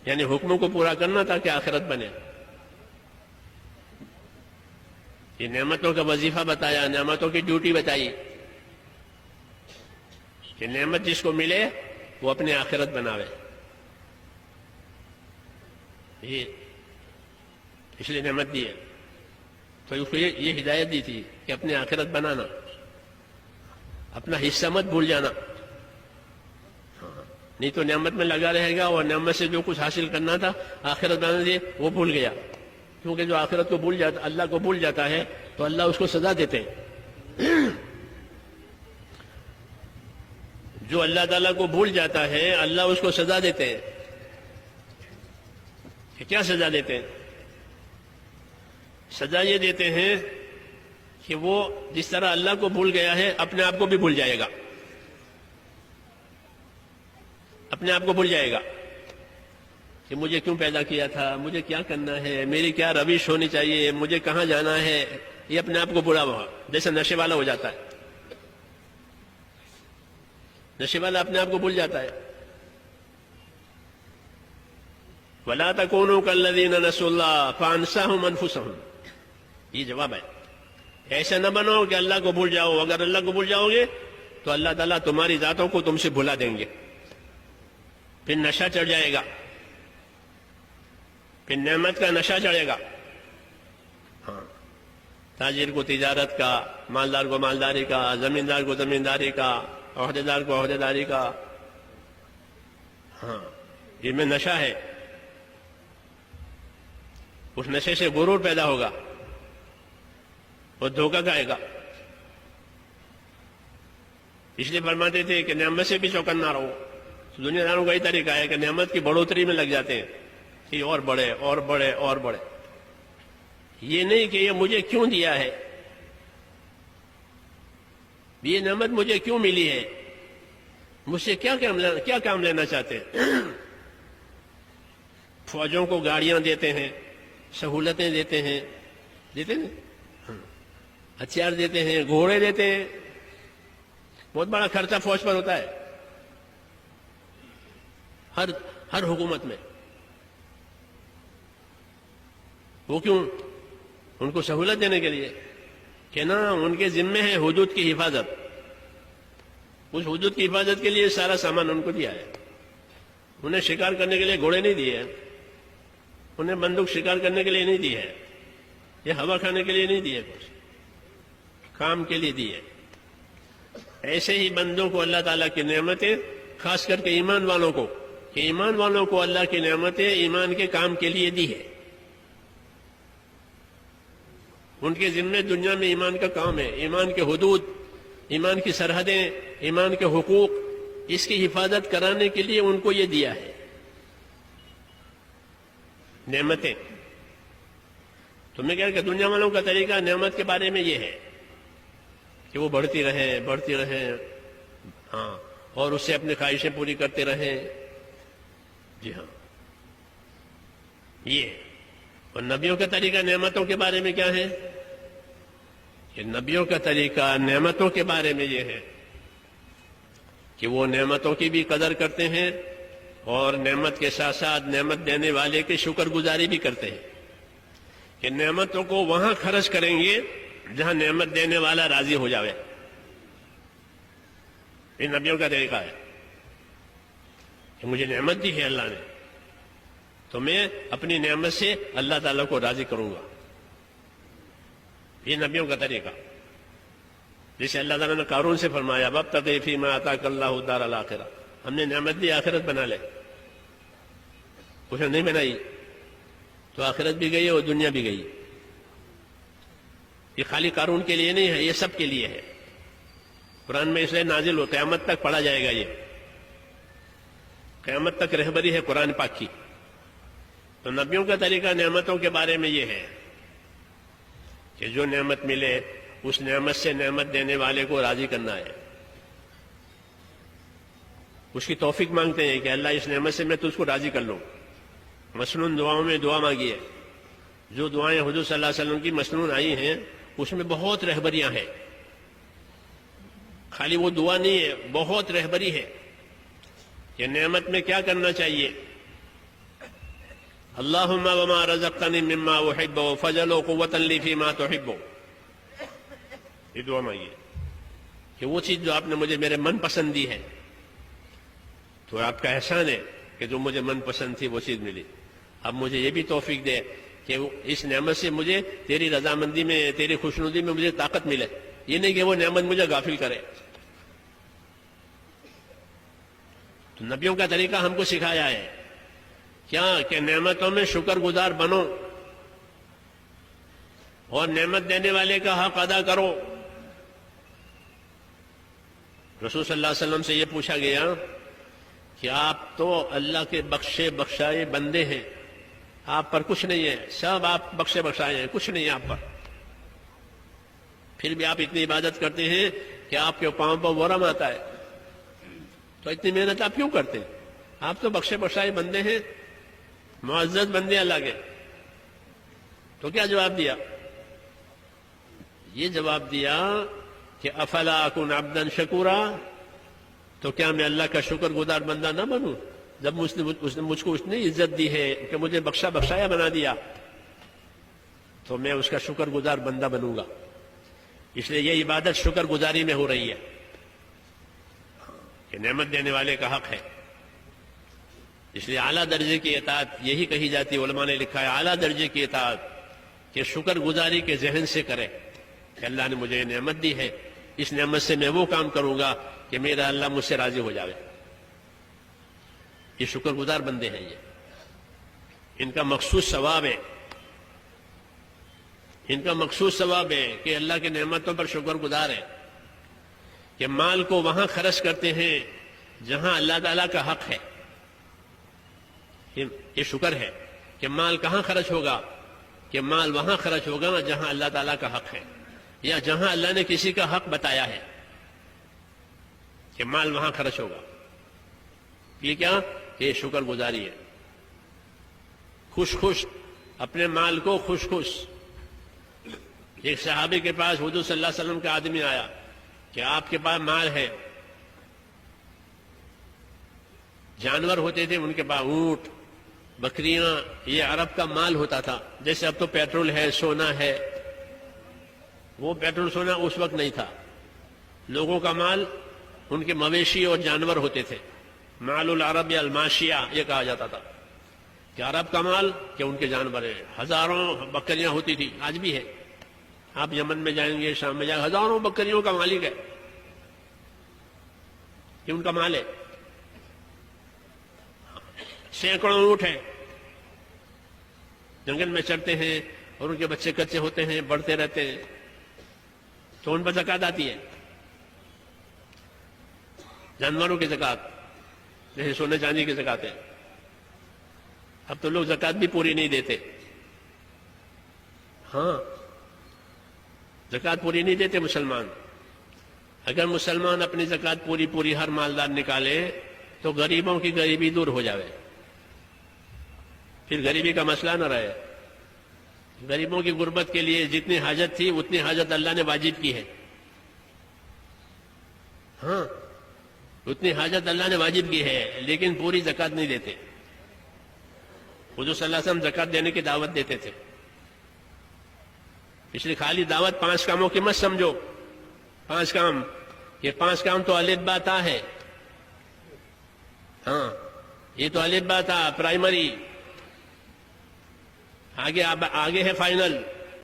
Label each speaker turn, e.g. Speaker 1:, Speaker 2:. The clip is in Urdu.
Speaker 1: یعنی حکموں کو پورا کرنا تاکہ آخرت بنے. یہ نعمتوں کا وظیفہ بتایا، نعمتوں کی ڈیوٹی بتائی کہ نعمت جس کو ملے وہ اپنی آخرت بناوے. یہ اس لیے نعمت دی ہے تو اس کو یہ ہدایت دی تھی کہ اپنی آخرت بنانا، اپنا حصہ مت بھول جانا. نہیں تو نعمت میں لگا رہے گا اور نعمت سے جو کچھ حاصل کرنا تھا آخرت بنانا تھی وہ بھول گیا. کیونکہ جو آخرت کو بھول جاتا، اللہ کو بھول جاتا ہے تو اللہ اس کو سزا دیتے ہیں. جو اللہ تعالیٰ کو بھول جاتا ہے اللہ اس کو سزا دیتے ہیں. کہ کیا سزا دیتے ہیں؟ سزا یہ دیتے ہیں کہ وہ جس طرح اللہ کو بھول گیا ہے اپنے آپ کو بھی بھول جائے گا. اپنے آپ کو بھول جائے گا کہ مجھے کیوں پیدا کیا تھا، مجھے کیا کرنا ہے، میری کیا روش ہونی چاہیے، مجھے کہاں جانا ہے. یہ اپنے آپ کو بھولا ہوا جیسے نشے والا ہو جاتا ہے. نشے والا اپنے آپ کو بھول جاتا ہے. وَلَا تَكُونُوا كَالَّذِينَ نَسُوا اللَّهَ فَأَنسَاهُمْ أَنفُسَهُمْ. یہ جواب ہے. ایسا نہ بنو کہ اللہ کو بھول جاؤ. اگر اللہ کو بھول جاؤ گے تو اللہ تعالیٰ تمہاری ذاتوں کو تم سے بھلا دیں گے. پھر نشہ چڑھ جائے گا، پھر نعمت کا نشہ چڑھے گا. ہاں، تاجر کو تجارت کا، مالدار کو مالداری کا، زمیندار کو زمینداری کا، عہدے دار کو عہدے داری کا. ہاں، یہ میں نشہ ہے. اس نشے سے غرور پیدا ہوگا اور دھوکہ کھائے گا. اس لیے فرماتے تھے کہ نعمت سے بھی چوکنا رہو. دنیا داروں کا یہ طریقہ ہے کہ نعمت کی بڑھوتری میں لگ جاتے ہیں کہ اور بڑھے اور بڑھے اور بڑھے. یہ نہیں کہ یہ مجھے کیوں دیا ہے، یہ نعمت مجھے کیوں ملی ہے، مجھ سے کیا کام لینا چاہتے ہیں. فوجوں کو گاڑیاں دیتے ہیں، سہولتیں دیتے ہیں، ہتھیار دیتے ہیں، گھوڑے دیتے ہیں. بہت بڑا خرچہ فوج پر ہوتا ہے ہر حکومت میں. وہ کیوں؟ ان کو سہولت دینے کے لیے کہ نا ان کے ذمے ہے حدود کی حفاظت. اس حدود کی حفاظت کے لیے سارا سامان ان کو دیا ہے. انہیں شکار کرنے کے لیے گھوڑے نہیں دیے ہیں، انہیں بندوق شکار کرنے کے لیے نہیں دی ہے، یہ ہوا کھانے کے لیے نہیں دی ہے، کچھ کام کے لیے دی ہے. ایسے ہی بندوں کو اللہ تعالیٰ کی نعمتیں، خاص کر کے ایمان والوں کو، کہ ایمان والوں کو اللہ کی نعمتیں ایمان کے کام کے لیے دی ہے. ان کے ذمے دنیا میں ایمان کا کام ہے. ایمان کے حدود، ایمان کی سرحدیں، ایمان کے حقوق، اس کی حفاظت کرانے کے لیے ان کو یہ دیا ہے نعمتیں. تو میں کہہ رہا کہ دنیا والوں کا طریقہ نعمت کے بارے میں یہ ہے کہ وہ بڑھتی رہے ہاں، اور اس سے اپنی خواہشیں پوری کرتے رہیں. جی ہاں، یہ. اور نبیوں کا طریقہ نعمتوں کے بارے میں کیا ہے؟ کہ نبیوں کا طریقہ نعمتوں کے بارے میں یہ ہے کہ وہ نعمتوں کی بھی قدر کرتے ہیں اور نعمت کے ساتھ ساتھ نعمت دینے والے کی شکر گزاری بھی کرتے ہیں. کہ نعمتوں کو وہاں خرچ کریں گے جہاں نعمت دینے والا راضی ہو جاوے. یہ نبیوں کا طریقہ ہے کہ مجھے نعمت دی ہے اللہ نے تو میں اپنی نعمت سے اللہ تعالیٰ کو راضی کروں گا. یہ نبیوں کا طریقہ. جسے اللہ تعالیٰ نے قارون سے فرمایا وَابْتَغِ فِيمَا آتَاكَ اللَّهُ الدَّارَ الْآخِرَةَ. ہم نے نعمت دی آخرت بنا لے. کچھ نہیں بنائی تو آخرت بھی گئی اور دنیا بھی گئی. یہ خالی قارون کے لیے نہیں ہے، یہ سب کے لیے ہے. قرآن میں اس لیے نازل ہو، قیامت تک پڑھا جائے گا. یہ قیامت تک رہبری ہے قرآن پاک کی. تو نبیوں کا طریقہ نعمتوں کے بارے میں یہ ہے کہ جو نعمت ملے اس نعمت سے نعمت دینے والے کو راضی کرنا ہے. اس کی توفیق مانگتے ہیں کہ اللہ اس نعمت سے میں تجھ کو راضی کر لوں. مسنون دعاؤں میں دعا مانگی ہے. جو دعائیں حضور صلی اللہ علیہ وسلم کی مسنون آئی ہیں اس میں بہت رہبریاں ہیں. خالی وہ دعا نہیں ہے، بہت رہبری ہے کہ نعمت میں کیا کرنا چاہیے. اللہم وما رزقتنی مما احب فجل قوتا لی فیما تحب. یہ دعا مانگیے کہ وہ چیز جو آپ نے مجھے میرے من پسند دی ہے تو آپ کا احسان ہے کہ جو مجھے من پسند تھی وہ چیز ملی. اب مجھے یہ بھی توفیق دے کہ اس نعمت سے مجھے تیری رضامندی میں تیری خوشنودی میں مجھے طاقت ملے. یہ نہیں کہ وہ نعمت مجھے غافل کرے. تو نبیوں کا طریقہ ہم کو سکھایا ہے کیا کہ نعمتوں میں شکر گزار بنو اور نعمت دینے والے کا حق ادا کرو. رسول صلی اللہ علیہ وسلم سے یہ پوچھا گیا کہ آپ تو اللہ کے بخشے بخشائے بندے ہیں, آپ پر کچھ نہیں ہے, سب آپ بخشے بخشائے ہیں, کچھ نہیں ہے آپ پر, پھر بھی آپ اتنی عبادت کرتے ہیں کہ آپ کے پاؤں پر ورم آتا ہے, تو اتنی محنت آپ کیوں کرتے ہیں؟ آپ تو بخشے بخشائے بندے ہیں, معزز بندے اللہ کے. تو کیا جواب دیا؟ یہ جواب دیا کہ افلا اکن عبدا شکورا, تو کیا میں اللہ کا شکر گزار بندہ نہ بنوں؟ جب اس نے مجھ کو اتنی عزت دی ہے کہ مجھے بخشا بخشایا بنا دیا تو میں اس کا شکر گزار بندہ بنوں گا. اس لیے یہ عبادت شکر گزاری میں ہو رہی ہے کہ نعمت دینے والے کا حق ہے. اس لیے اعلیٰ درجے کی اطاعت یہی کہی جاتی ہے, علماء نے لکھا ہے اعلیٰ درجے کی اطاعت کہ شکر گزاری کے ذہن سے کرے کہ اللہ نے مجھے یہ نعمت دی ہے, اس نعمت سے میں وہ کام کروں گا کہ میرا اللہ مجھ سے راضی ہو جاوے. یہ شکر گزار بندے ہیں, یہ ان کا مخصوص ثواب ہے, ان کا مخصوص ثواب ہے کہ اللہ کی نعمتوں پر شکر گزار ہے, کہ مال کو وہاں خرچ کرتے ہیں جہاں اللہ تعالیٰ کا حق ہے. یہ شکر ہے کہ مال کہاں خرچ ہوگا؟ کہ مال وہاں خرچ ہوگا جہاں اللہ تعالیٰ کا حق ہے, یا جہاں اللہ نے کسی کا حق بتایا ہے کہ مال وہاں خرچ ہوگا. یہ کیا کہ یہ شکر گزاری ہے. خوش خوش اپنے مال کو خوش خوش. ایک صحابی کے پاس حضور صلی اللہ علیہ وسلم کا آدمی آیا کہ آپ کے پاس مال ہے, جانور ہوتے تھے ان کے پاس, اونٹ بکریاں, یہ عرب کا مال ہوتا تھا. جیسے اب تو پیٹرول ہے, سونا ہے, وہ پیٹرول سونا اس وقت نہیں تھا. لوگوں کا مال ان کے مویشی اور جانور ہوتے تھے. مال العرب یا الماشیہ یہ کہا جاتا تھا کہ عرب کا مال کہ ان کے جانور ہیں. ہزاروں بکریاں ہوتی تھی, آج بھی ہے. آپ یمن میں جائیں گے, شام میں جائیں گے, ہزاروں بکریوں کا مالک ہے, کہ ان کا مال ہے. سینکڑوں اونٹ ہیں, جنگل میں چرتے ہیں اور ان کے بچے کچے ہوتے ہیں, بڑھتے رہتے ہیں, تو ان پر زکوٰۃ آتی ہے. جانوروں کی زکوٰۃ جیسے سونے چاندی کی زکوٰۃ ہے. اب تو لوگ زکوٰۃ بھی پوری نہیں دیتے. ہاں, زکوٰۃ پوری نہیں دیتے مسلمان. اگر مسلمان اپنی زکوٰۃ پوری ہر مالدار نکالے تو غریبوں کی غریبی دور ہو جاوے, پھر غریبی کا مسئلہ نہ رہے. غریبوں کی غربت کے لیے جتنی حاجت تھی اتنی حاجت اللہ نے واجب کی ہے. ہاں, اتنی حاجت اللہ نے واجب کی ہے, لیکن پوری زکوٰۃ نہیں دیتے. حضور صلی اللہ علیہ وسلم زکوٰۃ دینے کی دعوت دیتے تھے. اس لیے خالی دعوت 5 کاموں کی مت سمجھو. 5 کام, یہ 5 کام تو الف با تا ہے. ہاں, یہ تو الف با تا پرائمری, آگے ہے فائنل.